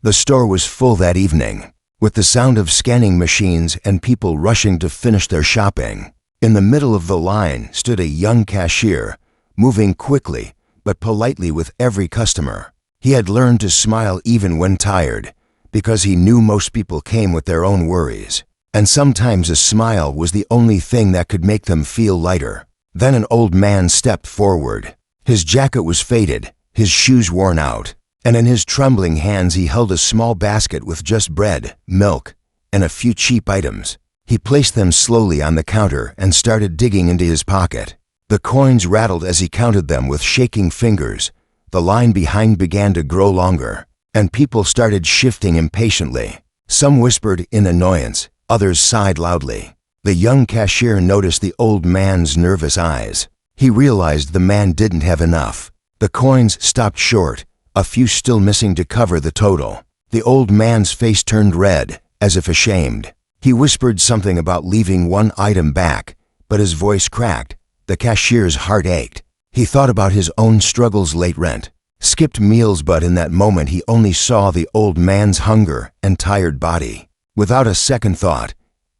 The store was full that evening, with the sound of scanning machines and people rushing to finish their shopping. In the middle of the line stood a young cashier, moving quickly but politely with every customer. He had learned to smile even when tired, because he knew most people came with their own worries, and sometimes a smile was the only thing that could make them feel lighter. Then an old man stepped forward. His jacket was faded, his shoes worn out, and in his trembling hands he held a small basket with just bread, milk, and a few cheap items. He placed them slowly on the counter and started digging into his pocket. The coins rattled as he counted them with shaking fingers. The line behind began to grow longer, and people started shifting impatiently. Some whispered in annoyance, others sighed loudly. The young cashier noticed the old man's nervous eyes. He realized the man didn't have enough. The coins stopped short, a few still missing to cover the total. The old man's face turned red, as if ashamed. He whispered something about leaving one item back, but his voice cracked. The cashier's heart ached. He thought about his own struggles: late rent, skipped meals, but in that moment he only saw the old man's hunger and tired body. Without a second thought,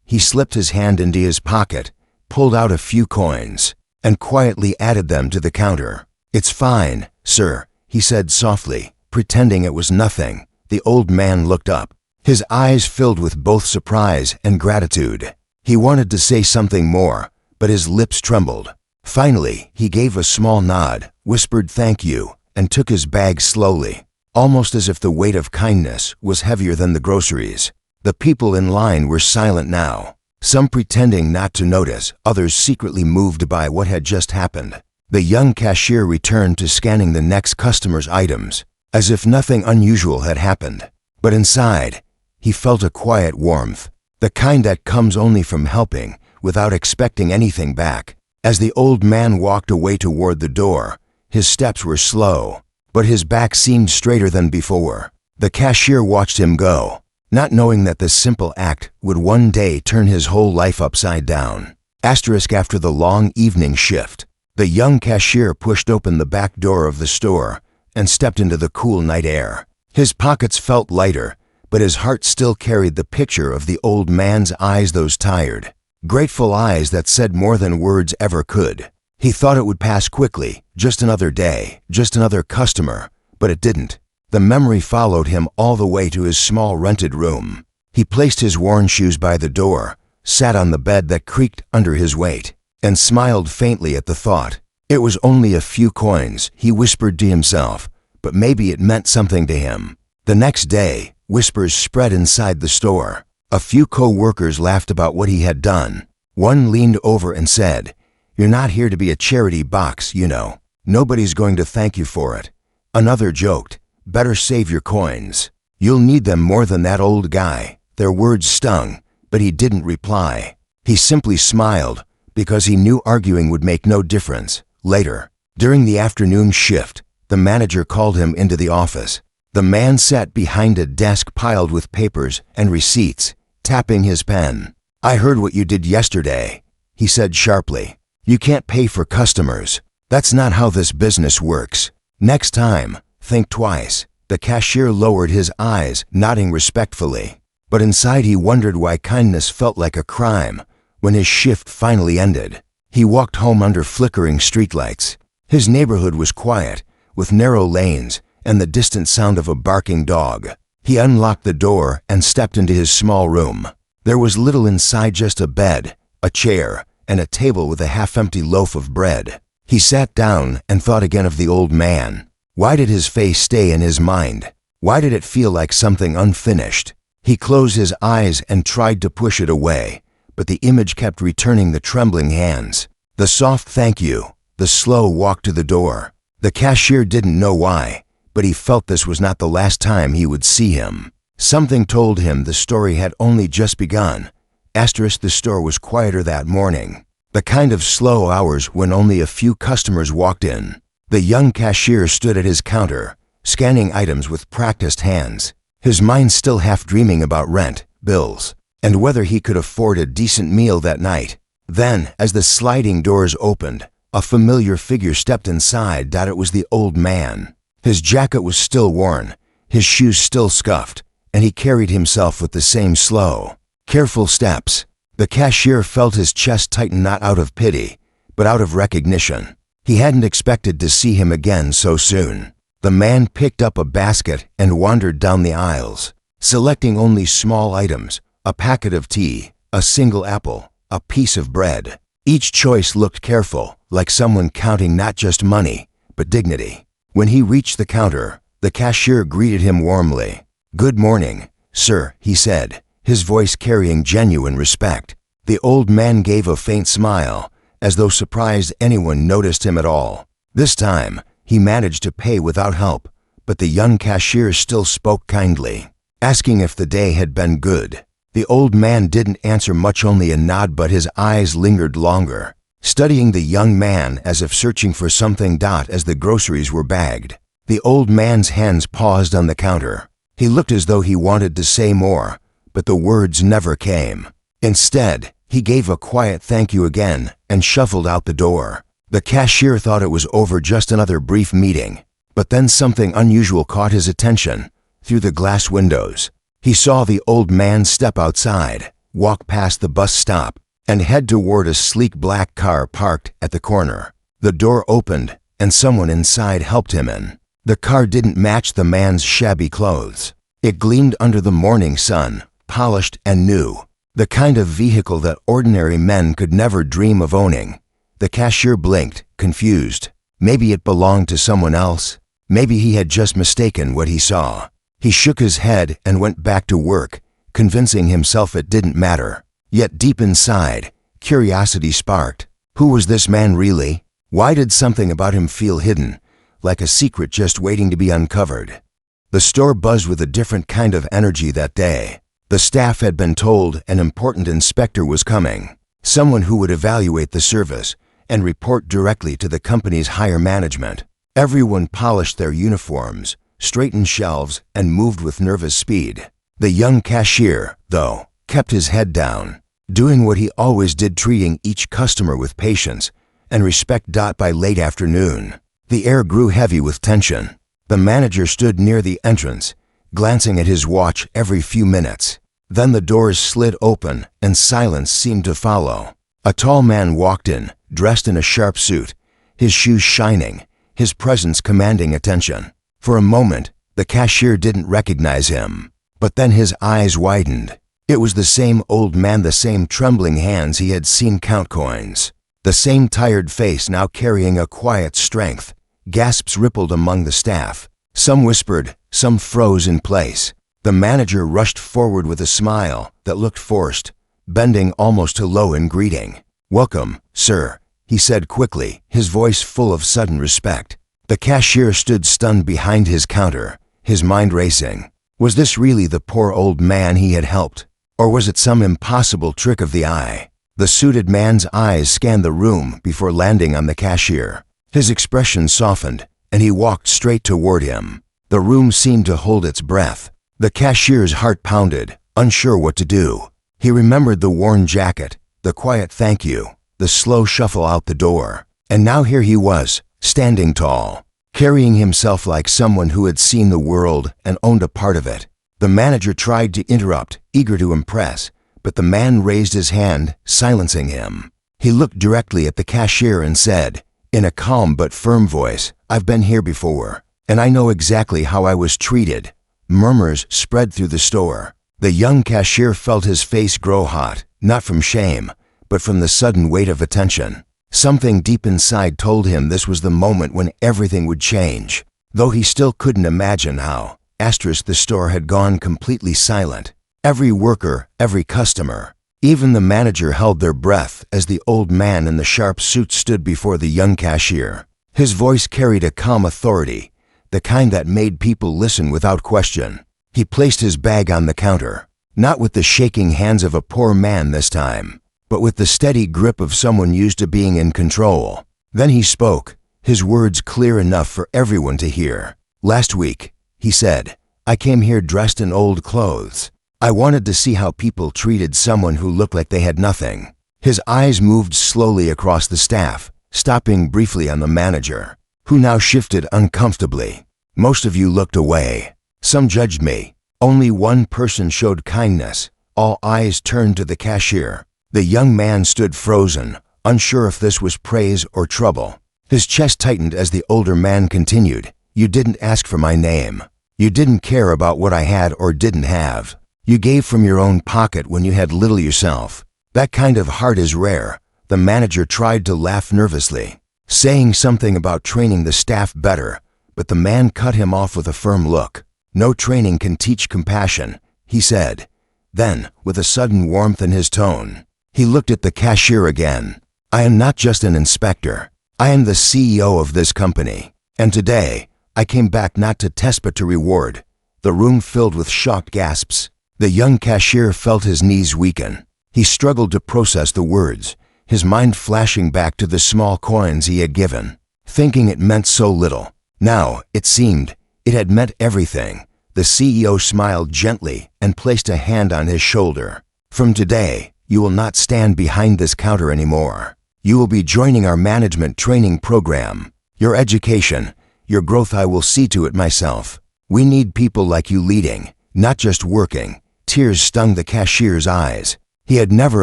he slipped his hand into his pocket, pulled out a few coins, and quietly added them to the counter. "It's fine, sir," he said softly, pretending it was nothing. The old man looked up. His eyes filled with both surprise and gratitude. He wanted to say something more, but his lips trembled. Finally, he gave a small nod, whispered thank you, and took his bag slowly, almost as if the weight of kindness was heavier than the groceries. The people in line were silent now, some pretending not to notice, others secretly moved by what had just happened. The young cashier returned to scanning the next customer's items, as if nothing unusual had happened. But inside, he felt a quiet warmth, the kind that comes only from helping without expecting anything back. As the old man walked away toward the door, his steps were slow, but his back seemed straighter than before. The cashier watched him go, not knowing that this simple act would one day turn his whole life upside down. After the long evening shift, the young cashier pushed open the back door of the store and stepped into the cool night air. His pockets felt lighter, but his heart still carried the picture of the old man's eyes, those tired, grateful eyes that said more than words ever could. He thought it would pass quickly, just another day, just another customer, but it didn't. The memory followed him all the way to his small rented room. He placed his worn shoes by the door, sat on the bed that creaked under his weight, and smiled faintly at the thought. It was only a few coins, he whispered to himself, but maybe it meant something to him. The next day, whispers spread inside the store. A few co-workers laughed about what he had done. One leaned over and said, "You're not here to be a charity box, you know. Nobody's going to thank you for it." Another joked, "Better save your coins. You'll need them more than that old guy." Their words stung, but he didn't reply. He simply smiled, because he knew arguing would make no difference. Later, during the afternoon shift, the manager called him into the office. The man sat behind a desk piled with papers and receipts, tapping his pen. "I heard what you did yesterday," he said sharply. "You can't pay for customers. That's not how this business works. Next time, think twice." The cashier lowered his eyes, nodding respectfully. But inside he wondered why kindness felt like a crime. When his shift finally ended, he walked home under flickering streetlights. His neighborhood was quiet, with narrow lanes and the distant sound of a barking dog. He unlocked the door and stepped into his small room. There was little inside, just a bed, a chair, and a table with a half-empty loaf of bread. He sat down and thought again of the old man. Why did his face stay in his mind? Why did it feel like something unfinished? He closed his eyes and tried to push it away, but the image kept returning: the trembling hands, the soft thank you, the slow walk to the door. The cashier didn't know why, but he felt this was not the last time he would see him. Something told him the story had only just begun. The store was quieter that morning, the kind of slow hours when only a few customers walked in. The young cashier stood at his counter, scanning items with practiced hands, his mind still half dreaming about rent, bills, and whether he could afford a decent meal that night. Then, as the sliding doors opened, a familiar figure stepped inside. It was the old man. His jacket was still worn, his shoes still scuffed, and he carried himself with the same slow, careful steps. The cashier felt his chest tighten, not out of pity, but out of recognition. He hadn't expected to see him again so soon. The man picked up a basket and wandered down the aisles, selecting only small items: a packet of tea, a single apple, a piece of bread. Each choice looked careful, like someone counting not just money, but dignity. When he reached the counter, the cashier greeted him warmly. "Good morning, sir," he said, his voice carrying genuine respect. The old man gave a faint smile, as though surprised anyone noticed him at all. This time, he managed to pay without help, but the young cashier still spoke kindly, asking if the day had been good. The old man didn't answer much, only a nod, but his eyes lingered longer, studying the young man as if searching for something. As the groceries were bagged, the old man's hands paused on the counter. He looked as though he wanted to say more, but the words never came. Instead, he gave a quiet thank you again and shuffled out the door. The cashier thought it was over, just another brief meeting. But then something unusual caught his attention. Through the glass windows, he saw the old man step outside, walk past the bus stop, and head toward a sleek black car parked at the corner. The door opened, and someone inside helped him in. The car didn't match the man's shabby clothes. It gleamed under the morning sun, polished and new, the kind of vehicle that ordinary men could never dream of owning. The cashier blinked, confused. Maybe it belonged to someone else. Maybe he had just mistaken what he saw. He shook his head and went back to work, convincing himself it didn't matter. Yet deep inside, curiosity sparked. Who was this man really? Why did something about him feel hidden, like a secret just waiting to be uncovered? The store buzzed with a different kind of energy that day. The staff had been told an important inspector was coming, someone who would evaluate the service and report directly to the company's higher management. Everyone polished their uniforms, straightened shelves, and moved with nervous speed. The young cashier, though, kept his head down, doing what he always did, treating each customer with patience and respect. By late afternoon, the air grew heavy with tension. The manager stood near the entrance, glancing at his watch every few minutes. Then the doors slid open and silence seemed to follow. A tall man walked in, dressed in a sharp suit, his shoes shining, his presence commanding attention. For a moment, the cashier didn't recognize him, but then his eyes widened. It was the same old man, the same trembling hands he had seen count coins, the same tired face now carrying a quiet strength. Gasps rippled among the staff. Some whispered, some froze in place. The manager rushed forward with a smile that looked forced, bending almost to low in greeting. "Welcome, sir," he said quickly, his voice full of sudden respect. The cashier stood stunned behind his counter, his mind racing. Was this really the poor old man he had helped? Or was it some impossible trick of the eye? The suited man's eyes scanned the room before landing on the cashier. His expression softened, and he walked straight toward him. The room seemed to hold its breath. The cashier's heart pounded, unsure what to do. He remembered the worn jacket, the quiet thank you, the slow shuffle out the door. And now here he was, standing tall, carrying himself like someone who had seen the world and owned a part of it. The manager tried to interrupt, eager to impress, but the man raised his hand, silencing him. He looked directly at the cashier and said, in a calm but firm voice, "I've been here before, and I know exactly how I was treated." Murmurs spread through the store. The young cashier felt his face grow hot, not from shame, but from the sudden weight of attention. Something deep inside told him this was the moment when everything would change. Though he still couldn't imagine how. The store had gone completely silent. Every worker, every customer, even the manager held their breath as the old man in the sharp suit stood before the young cashier. His voice carried a calm authority, the kind that made people listen without question. He placed his bag on the counter, not with the shaking hands of a poor man this time, but with the steady grip of someone used to being in control. Then he spoke, his words clear enough for everyone to hear. "Last week," he said, "I came here dressed in old clothes. I wanted to see how people treated someone who looked like they had nothing." His eyes moved slowly across the staff, stopping briefly on the manager, who now shifted uncomfortably. "Most of you looked away. Some judged me. Only one person showed kindness. All eyes turned to the cashier. The young man stood frozen, unsure if this was praise or trouble. His chest tightened as the older man continued. You didn't ask for my name. You didn't care about what I had or didn't have. You gave from your own pocket when you had little yourself. That kind of heart is rare. The manager tried to laugh nervously, saying something about training the staff better, but the man cut him off with a firm look. No training can teach compassion, he said. Then, with a sudden warmth in his tone, he looked at the cashier again. I am not just an inspector. I am the CEO of this company. And today, I came back not to test but to reward. The room filled with shocked gasps. The young cashier felt his knees weaken. He struggled to process the words, his mind flashing back to the small coins he had given, thinking it meant so little. Now, it seemed, it had meant everything. The CEO smiled gently and placed a hand on his shoulder. From today, you will not stand behind this counter anymore. You will be joining our management training program. Your education, your growth, I will see to it myself. We need people like you leading, not just working. Tears stung the cashier's eyes. He had never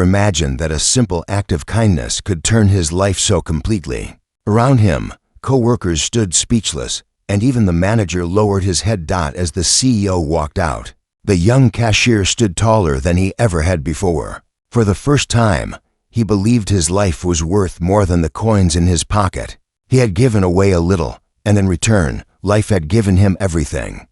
imagined that a simple act of kindness could turn his life so completely. Around him, co-workers stood speechless, and even the manager lowered his head as the CEO walked out. The young cashier stood taller than he ever had before. For the first time, he believed his life was worth more than the coins in his pocket. He had given away a little, and in return, life had given him everything.